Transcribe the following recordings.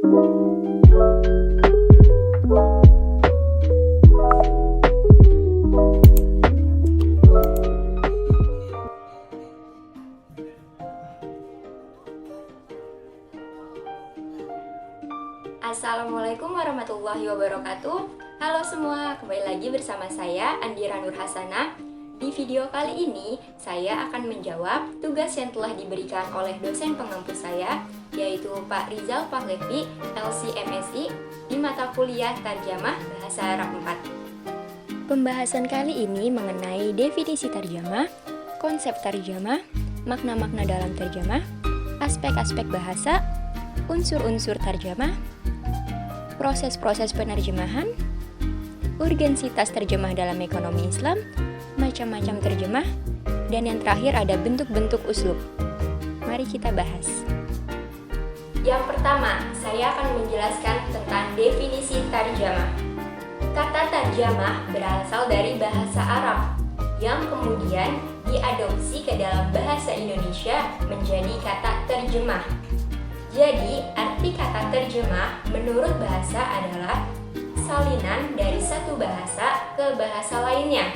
Assalamualaikum warahmatullahi wabarakatuh. Halo semua, kembali lagi bersama saya Andira Nur Hasanah. Di video kali ini, saya akan menjawab tugas yang telah diberikan oleh dosen pengampu saya, yaitu Pak Rizal Pahlevi, LC/MSI, di mata kuliah Tarjamah Bahasa Arab 4. Pembahasan kali ini mengenai definisi tarjamah, konsep tarjamah, makna-makna dalam tarjamah, aspek-aspek bahasa, unsur-unsur tarjamah, proses-proses penerjemahan, urgensitas terjemah dalam ekonomi Islam, macam-macam terjemah, dan yang terakhir ada bentuk-bentuk uslub. Mari kita bahas. Yang pertama, saya akan menjelaskan tentang definisi tarjamah. Kata tarjamah berasal dari bahasa Arab, yang kemudian diadopsi ke dalam bahasa Indonesia menjadi kata terjemah. Jadi, arti kata terjemah menurut bahasa adalah salinan dari satu bahasa ke bahasa lainnya,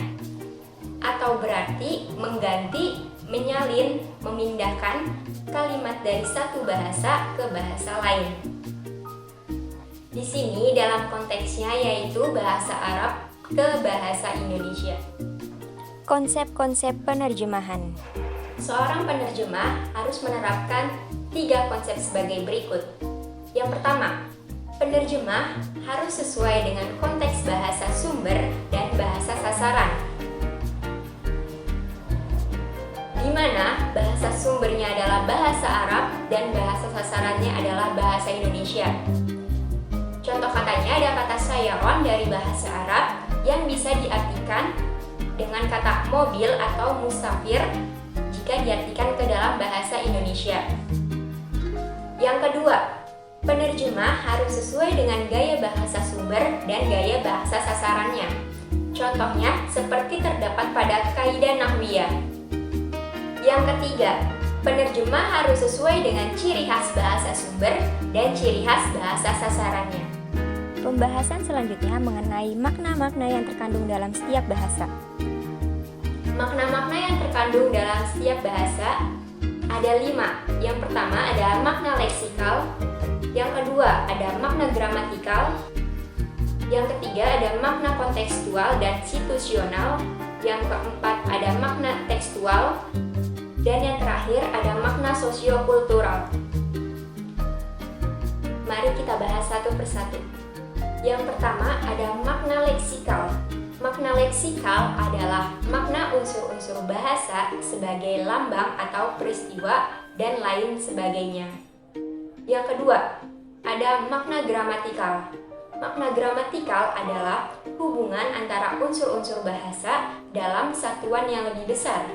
atau berarti mengganti, menyalin, memindahkan kalimat dari satu bahasa ke bahasa lain. Di sini dalam konteksnya yaitu bahasa Arab ke bahasa Indonesia. Konsep-konsep penerjemahan. Seorang penerjemah harus menerapkan 3 konsep sebagai berikut. Yang pertama, penerjemah harus sesuai dengan konteks bahasa sumber dan bahasa sasaran, di mana bahasa sumbernya adalah bahasa Arab dan bahasa sasarannya adalah bahasa Indonesia. Contoh katanya ada kata sayaron dari bahasa Arab yang bisa diartikan dengan kata mobil atau musafir jika diartikan ke dalam bahasa Indonesia. Yang kedua, penerjemah harus sesuai dengan gaya bahasa sumber dan gaya bahasa sasarannya. Contohnya seperti terdapat pada kaidah nahwiyah. Yang ketiga, penerjemah harus sesuai dengan ciri khas bahasa sumber dan ciri khas bahasa sasarannya. Pembahasan selanjutnya mengenai makna-makna yang terkandung dalam setiap bahasa. Makna-makna yang terkandung dalam setiap bahasa ada 5. Yang pertama ada makna leksikal, yang kedua ada makna gramatikal, yang ketiga ada makna kontekstual dan situasional, yang keempat ada makna tekstual, dan yang terakhir ada makna sosiokultural. Mari kita bahas satu persatu. Yang pertama ada makna leksikal. Makna leksikal adalah makna unsur-unsur bahasa sebagai lambang atau peristiwa dan lain sebagainya. Yang kedua, ada makna gramatikal. Makna gramatikal adalah hubungan antara unsur-unsur bahasa dalam satuan yang lebih besar.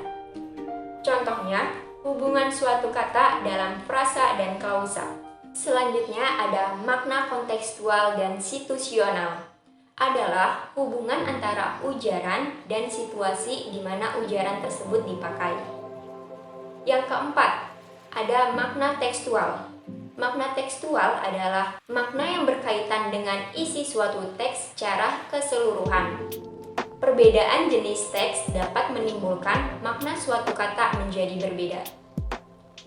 Contohnya, hubungan suatu kata dalam frasa dan klausa. Selanjutnya ada makna kontekstual dan situasional. Adalah hubungan antara ujaran dan situasi di mana ujaran tersebut dipakai. Yang keempat, ada makna tekstual. Makna tekstual adalah makna yang berkaitan dengan isi suatu teks secara keseluruhan. Perbedaan jenis teks dapat menimbulkan makna suatu kata menjadi berbeda.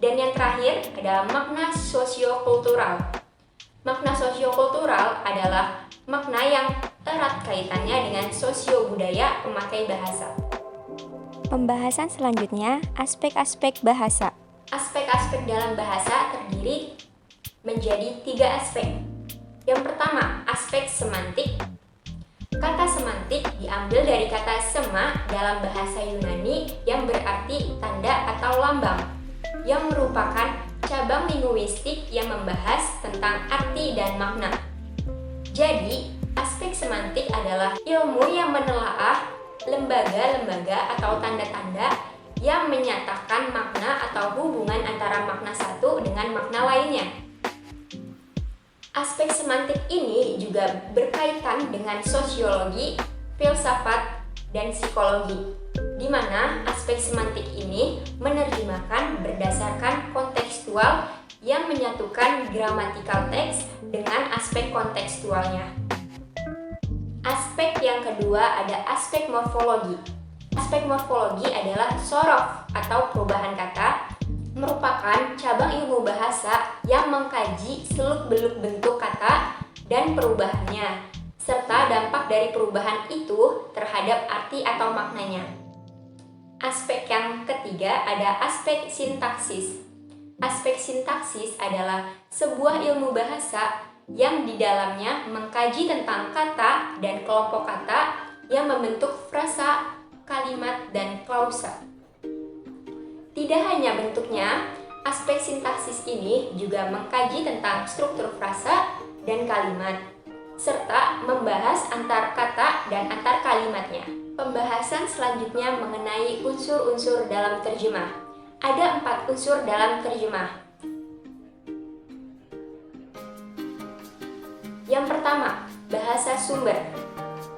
Dan yang terakhir adalah makna sosiokultural. Makna sosiokultural adalah makna yang erat kaitannya dengan sosio-budaya pemakai bahasa. Pembahasan selanjutnya, aspek-aspek bahasa. Aspek-aspek dalam bahasa terdiri menjadi 3 aspek. Yang pertama, aspek semantik. Kata semantik diambil dari kata sema dalam bahasa Yunani yang berarti tanda atau lambang, yang merupakan cabang linguistik yang membahas tentang arti dan makna. Jadi, aspek semantik adalah ilmu yang menelaah lembaga-lembaga atau tanda-tanda yang menyatakan makna atau hubungan antara makna satu dengan makna lainnya. Aspek semantik ini juga berkaitan dengan sosiologi, filsafat, dan psikologi, di mana aspek semantik ini menerjemahkan berdasarkan kontekstual yang menyatukan gramatikal teks dengan aspek kontekstualnya. Aspek yang kedua ada aspek morfologi. Aspek morfologi adalah sorof atau perubahan kata, merupakan cabang ilmu bahasa yang mengkaji seluk-beluk bentuk kata dan perubahannya, serta dampak dari perubahan itu terhadap arti atau maknanya. Aspek yang ketiga ada aspek sintaksis. Aspek sintaksis adalah sebuah ilmu bahasa yang di dalamnya mengkaji tentang kata dan kelompok kata yang membentuk frasa, kalimat, dan klausa. Tidak hanya bentuknya, aspek sintaksis ini juga mengkaji tentang struktur frasa dan kalimat, serta membahas antar kata dan antar kalimatnya. Pembahasan selanjutnya mengenai unsur-unsur dalam terjemah. Ada 4 unsur dalam terjemah. Yang pertama, bahasa sumber.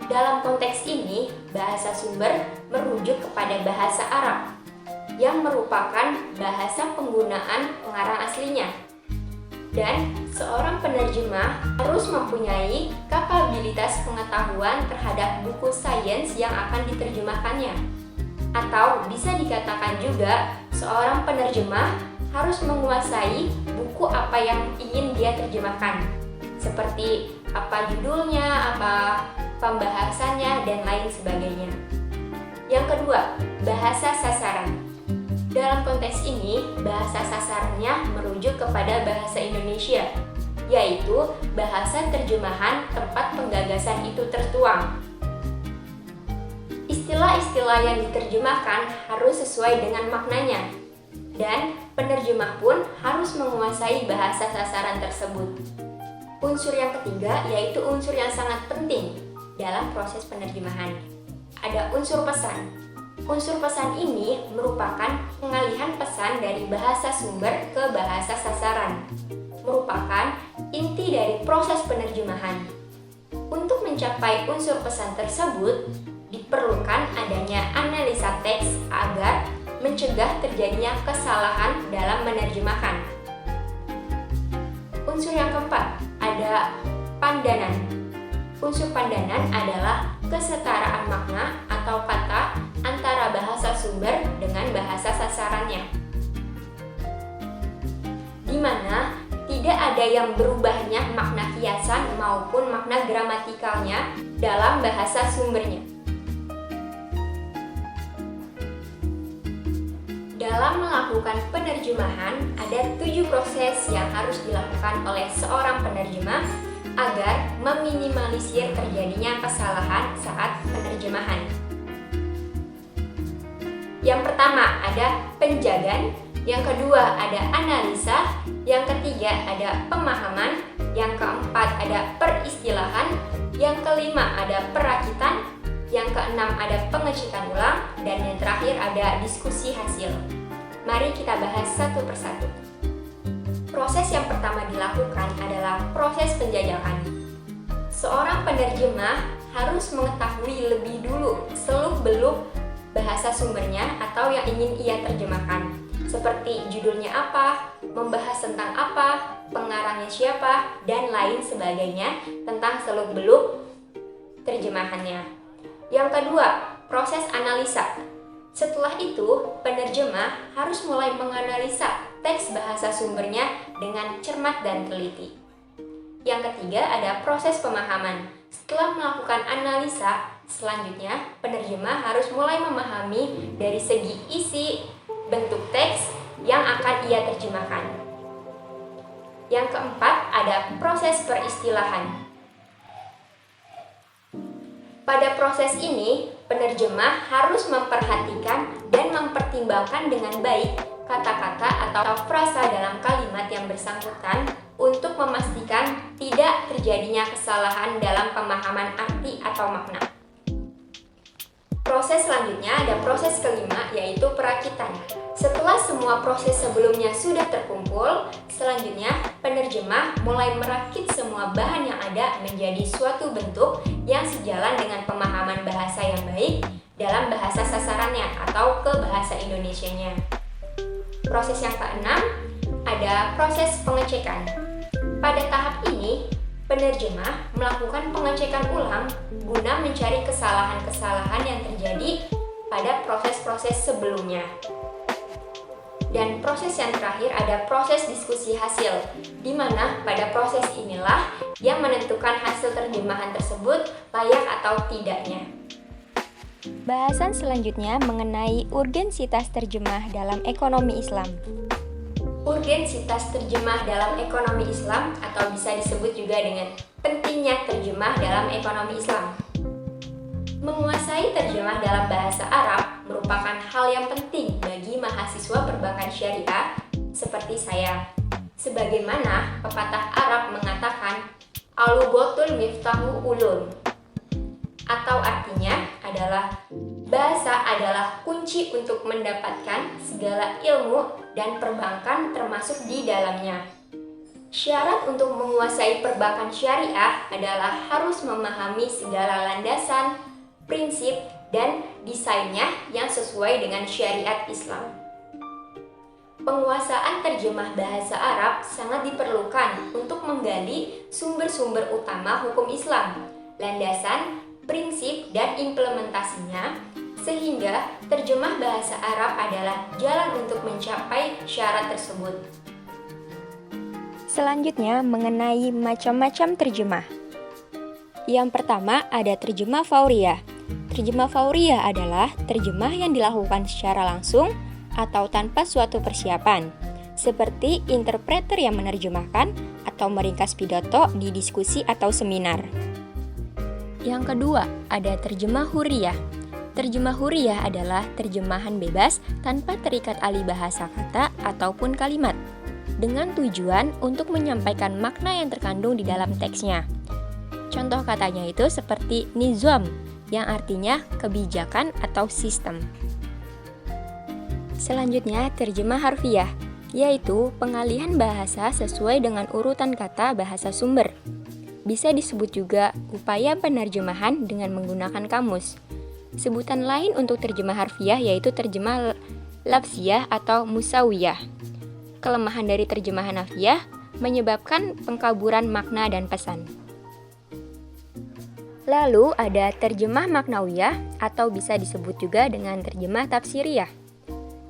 Dalam konteks ini, bahasa sumber merujuk kepada bahasa Arab, yang merupakan bahasa penggunaan pengarang aslinya. Dan seorang penerjemah harus mempunyai kapabilitas pengetahuan terhadap buku sains yang akan diterjemahkannya. Atau bisa dikatakan juga, seorang penerjemah harus menguasai buku apa yang ingin dia terjemahkan, seperti apa judulnya, apa pembahasannya, dan lain sebagainya. Yang kedua, bahasa sasaran. Dalam konteks ini, bahasa sasarannya merujuk kepada bahasa Indonesia, yaitu bahasa terjemahan tempat penggagasan itu tertuang. Istilah-istilah yang diterjemahkan harus sesuai dengan maknanya, dan penerjemah pun harus menguasai bahasa sasaran tersebut. Unsur yang ketiga yaitu unsur yang sangat penting dalam proses penerjemahan. Ada unsur pesan. Unsur pesan ini merupakan pengalihan pesan dari bahasa sumber ke bahasa sasaran, merupakan inti dari proses penerjemahan. Untuk mencapai unsur pesan tersebut, diperlukan adanya analisa teks agar mencegah terjadinya kesalahan dalam menerjemahkan. Unsur yang keempat, ada pandanan. Unsur pandanan adalah kesetaraan makna atau kata antara bahasa sumber dengan bahasa sasarannya, di mana tidak ada yang berubahnya makna kiasan maupun makna gramatikalnya dalam bahasa sumbernya. Dalam melakukan penerjemahan, ada 7 proses yang harus dilakukan oleh seorang penerjemah agar meminimalisir terjadinya kesalahan saat penerjemahan. Yang pertama ada penjagaan, yang kedua ada analisa, yang ketiga ada pemahaman, yang keempat ada peristilahan, yang kelima ada perakitan, yang keenam ada pengecekan ulang, dan yang terakhir ada diskusi hasil. Mari kita bahas satu persatu. Proses yang pertama dilakukan adalah proses penjajakan. Seorang penerjemah harus mengetahui lebih dulu seluk-beluk bahasa sumbernya atau yang ingin ia terjemahkan, seperti judulnya apa, membahas tentang apa, pengarangnya siapa, dan lain sebagainya tentang seluk-beluk terjemahannya. Yang kedua, proses analisa. Setelah itu, penerjemah harus mulai menganalisa teks bahasa sumbernya dengan cermat dan teliti. Yang ketiga ada proses pemahaman. Setelah melakukan analisa, selanjutnya penerjemah harus mulai memahami dari segi isi, bentuk teks yang akan ia terjemahkan. Yang keempat ada proses peristilahan. Pada proses ini, penerjemah harus memperhatikan dan mempertimbangkan dengan baik kata-kata atau frasa dalam kalimat yang bersangkutan untuk memastikan tidak terjadinya kesalahan dalam pemahaman arti atau makna. Proses selanjutnya ada proses kelima, yaitu perakitan. Setelah semua proses sebelumnya sudah terkumpul, selanjutnya penerjemah mulai merakit semua bahan yang ada menjadi suatu bentuk yang sejalan dengan pemahaman bahasa yang baik dalam bahasa sasarannya atau ke bahasa Indonesianya. Proses yang keenam, ada proses pengecekan. Pada tahap ini, penerjemah melakukan pengecekan ulang guna mencari kesalahan-kesalahan yang terjadi pada proses-proses sebelumnya. Dan proses yang terakhir ada proses diskusi hasil, di mana pada proses inilah yang menentukan hasil terjemahan tersebut layak atau tidaknya. Bahasan selanjutnya mengenai urgensitas terjemah dalam ekonomi Islam. Urgensitas terjemah dalam ekonomi Islam atau bisa disebut juga dengan pentingnya terjemah dalam ekonomi Islam. Menguasai terjemah dalam bahasa Arab merupakan hal yang penting bagi mahasiswa perbankan syariah seperti saya. Sebagaimana pepatah Arab mengatakan, "Al-lughatul miftahu ulum", atau artinya adalah bahasa adalah kunci untuk mendapatkan segala ilmu dan perbankan termasuk di dalamnya. Syarat untuk menguasai perbankan syariah adalah harus memahami segala landasan, prinsip, dan desainnya yang sesuai dengan syariat Islam. Penguasaan terjemah bahasa Arab sangat diperlukan untuk menggali sumber-sumber utama hukum Islam, landasan, prinsip, dan implementasinya, sehingga terjemah bahasa Arab adalah jalan untuk mencapai syarat tersebut. Selanjutnya mengenai macam-macam terjemah. Yang pertama ada terjemah fauriyah. Terjemah fauriyah adalah terjemah yang dilakukan secara langsung atau tanpa suatu persiapan, seperti interpreter yang menerjemahkan atau meringkas pidato di diskusi atau seminar. Yang kedua, ada terjemah huriyah. Terjemah huriyah adalah terjemahan bebas tanpa terikat alih bahasa kata ataupun kalimat, dengan tujuan untuk menyampaikan makna yang terkandung di dalam teksnya. Contoh katanya itu seperti nizam, yang artinya kebijakan atau sistem. Selanjutnya, terjemah harfiah, yaitu pengalihan bahasa sesuai dengan urutan kata bahasa sumber. Bisa disebut juga upaya penerjemahan dengan menggunakan kamus. Sebutan lain untuk terjemah harfiah yaitu terjemah lafziyah atau musawiyah. Kelemahan dari terjemahan harfiah menyebabkan pengkaburan makna dan pesan. Lalu ada terjemah maknawiyah atau bisa disebut juga dengan terjemah tafsiriyah,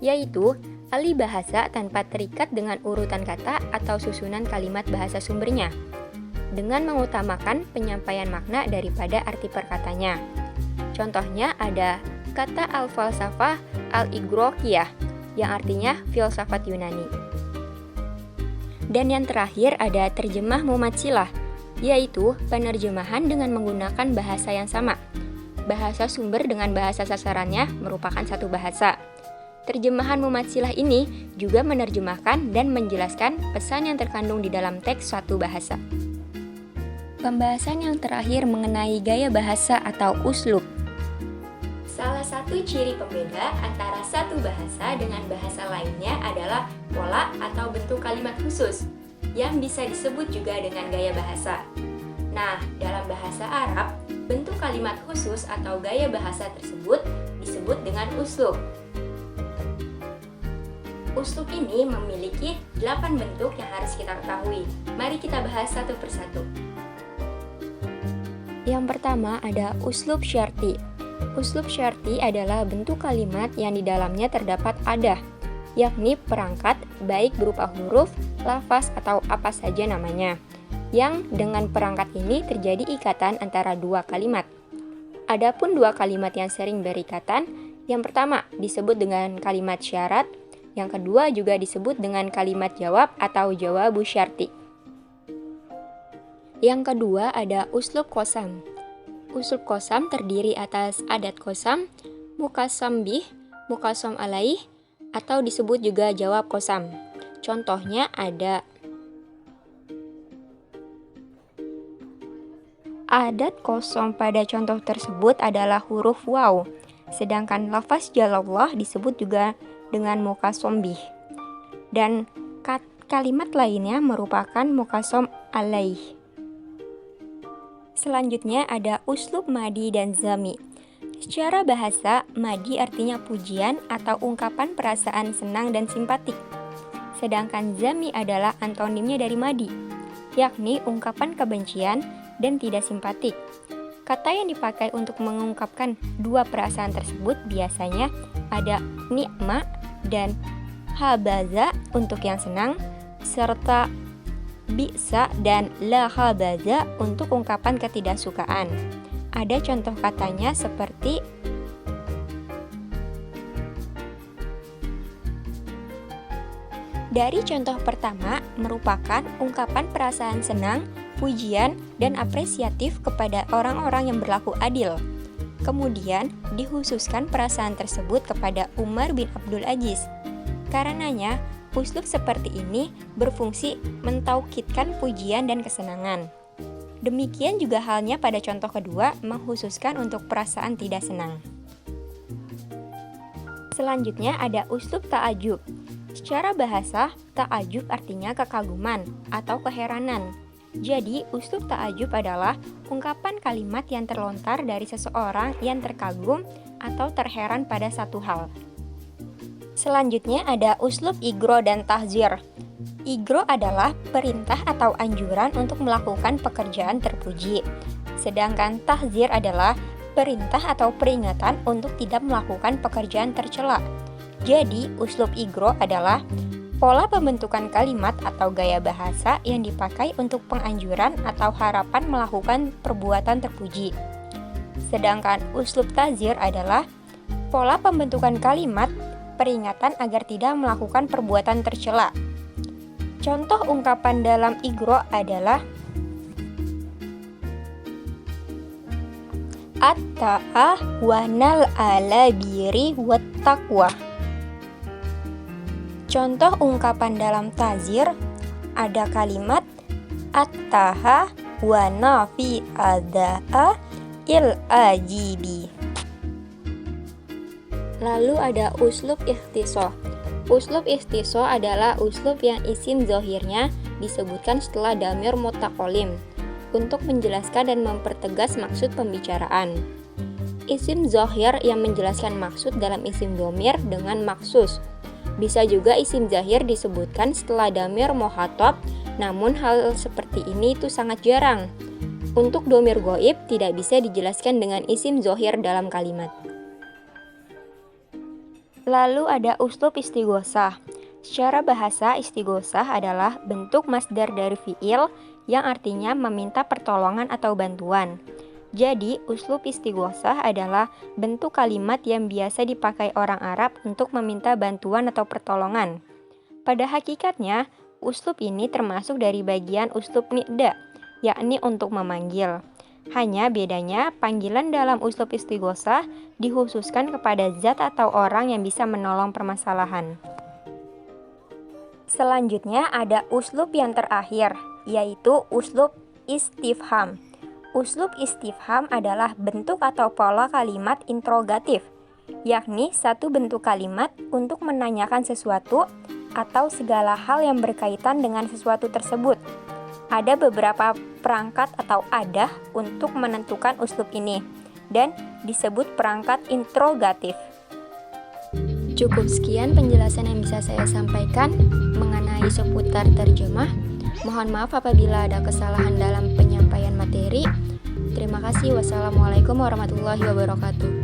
yaitu alih bahasa tanpa terikat dengan urutan kata atau susunan kalimat bahasa sumbernya, dengan mengutamakan penyampaian makna daripada arti perkatanya. Contohnya ada kata al-falsafah al-igrokiyah, yang artinya filsafat Yunani. Dan yang terakhir ada terjemah mumatsilah, yaitu penerjemahan dengan menggunakan bahasa yang sama. Bahasa sumber dengan bahasa sasarannya merupakan satu bahasa. Terjemahan mumatsilah ini juga menerjemahkan dan menjelaskan pesan yang terkandung di dalam teks suatu bahasa. Pembahasan yang terakhir mengenai gaya bahasa atau uslub. Salah satu ciri pembeda antara satu bahasa dengan bahasa lainnya adalah pola atau bentuk kalimat khusus, yang bisa disebut juga dengan gaya bahasa. Nah, dalam bahasa Arab, bentuk kalimat khusus atau gaya bahasa tersebut disebut dengan uslub. Uslub ini memiliki 8 bentuk yang harus kita ketahui. Mari kita bahas satu persatu. Yang pertama ada uslub syarti. Uslub syarti adalah bentuk kalimat yang di dalamnya terdapat adah, yakni perangkat baik berupa huruf, lafaz, atau apa saja namanya, yang dengan perangkat ini terjadi ikatan antara dua kalimat. Adapun dua kalimat yang sering berikatan, yang pertama disebut dengan kalimat syarat, yang kedua juga disebut dengan kalimat jawab atau jawabu syarti. Yang kedua ada uslub qasam. Uslub qasam terdiri atas adat qasam, muqassam bih, muqassam alaih, atau disebut juga jawab qasam. Contohnya ada adat qasam pada contoh tersebut adalah huruf waw, sedangkan lafaz jalallah disebut juga dengan muqassam bih. Dan kalimat lainnya merupakan muqassam alaih. Selanjutnya ada uslub madi dan zami. Secara bahasa, madi artinya pujian atau ungkapan perasaan senang dan simpatik. sedangkan zami adalah antonimnya dari madi, yakni ungkapan kebencian dan tidak simpatik. Kata yang dipakai untuk mengungkapkan dua perasaan tersebut biasanya ada ni'ma dan habaza untuk yang senang, serta bi'sa dan la habaza untuk ungkapan ketidaksukaan. Ada contoh katanya seperti dari contoh pertama merupakan ungkapan perasaan senang, pujian, dan apresiatif kepada orang-orang yang berlaku adil. Kemudian dikhususkan perasaan tersebut kepada Umar bin Abdul Aziz. Karenanya, uslub seperti ini berfungsi mentaukidkan pujian dan kesenangan. Demikian juga halnya pada contoh kedua, mengkhususkan untuk perasaan tidak senang. Selanjutnya ada uslub ta'ajub. Secara bahasa, ta'ajub artinya kekaguman atau keheranan. Jadi, uslub ta'ajub adalah ungkapan kalimat yang terlontar dari seseorang yang terkagum atau terheran pada satu hal. Selanjutnya ada uslub igro dan tahzir. Igro adalah perintah atau anjuran untuk melakukan pekerjaan terpuji. Sedangkan tahzir adalah perintah atau peringatan untuk tidak melakukan pekerjaan tercela. Jadi, uslub igro adalah pola pembentukan kalimat atau gaya bahasa yang dipakai untuk penganjuran atau harapan melakukan perbuatan terpuji. Sedangkan uslub tahzir adalah pola pembentukan kalimat peringatan agar tidak melakukan perbuatan tercela. Contoh ungkapan dalam igro adalah at-ta'ah wa nal ala biri wat taqwa. Contoh ungkapan dalam tahzir ada kalimat at-taha wa nafi ada'a il ajibi. Lalu ada uslub ikhtiso. Uslub ikhtiso adalah uslub yang isim zohirnya disebutkan setelah damir mutaqolim untuk menjelaskan dan mempertegas maksud pembicaraan. Isim zohir yang menjelaskan maksud dalam isim domir dengan maksus. Bisa juga isim zahir disebutkan setelah damir muhatab, namun hal seperti ini itu sangat jarang. Untuk domir goib tidak bisa dijelaskan dengan isim zohir dalam kalimat. Lalu ada uslub istighosah. Secara bahasa, istighosah adalah bentuk masdar dari fi'il yang artinya meminta pertolongan atau bantuan. Jadi, uslub istighosah adalah bentuk kalimat yang biasa dipakai orang Arab untuk meminta bantuan atau pertolongan. Pada hakikatnya, uslub ini termasuk dari bagian uslub nida, yakni untuk memanggil. Hanya bedanya, panggilan dalam uslub istighosah dikhususkan kepada zat atau orang yang bisa menolong permasalahan. Selanjutnya ada uslub yang terakhir, yaitu uslub istifham. Uslub istifham adalah bentuk atau pola kalimat interrogatif, yakni satu bentuk kalimat untuk menanyakan sesuatu atau segala hal yang berkaitan dengan sesuatu tersebut. Ada beberapa perangkat atau adah untuk menentukan uslub ini, dan disebut perangkat interrogatif. Cukup sekian penjelasan yang bisa saya sampaikan mengenai seputar terjemah. Mohon maaf apabila ada kesalahan dalam penyampaian materi. Terima kasih. Wassalamualaikum warahmatullahi wabarakatuh.